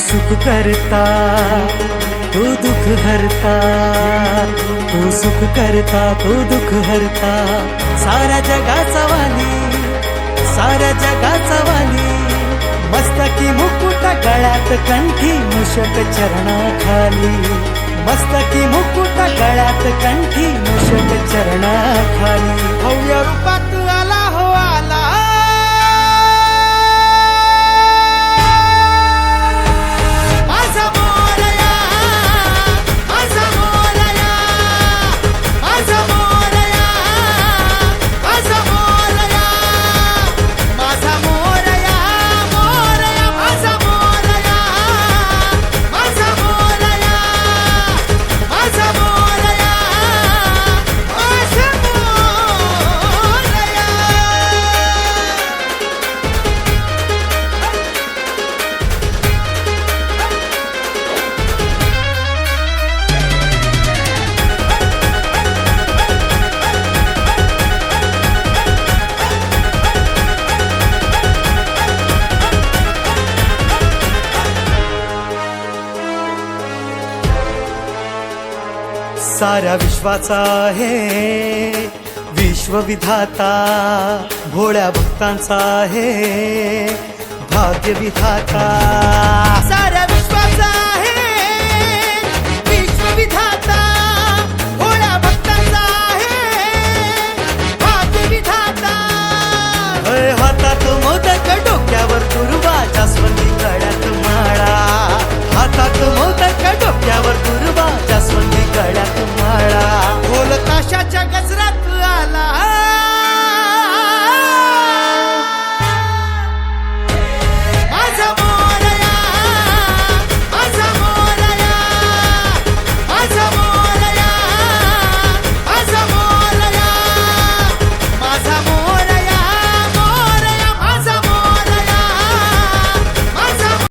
सुख करता, तू दुख हरता, तू सुख करता, तू दुख हरता, साऱ्या जगाचा वाली, साऱ्या जगाचा वाली, मस्तकी मुकुट गळ्यात कंठी मूषक चरणाखाली, मस्तकी मुकुट गळ्यात कंठी मूषक चरणाखाली, भव्य रूपात आला हो आला, माझा मोरया, माझा मोरया, माझा मोरया, माझा मोरया, माझा मोरया, मोरया, माझा मोरया, माझा मोरया, माझा मोरया, माझा मोरया. साऱ्या विश्वाचा आहे विश्वविधाता, भोळ्या भक्तांचा आहे भाग्य विधाता, साऱ्या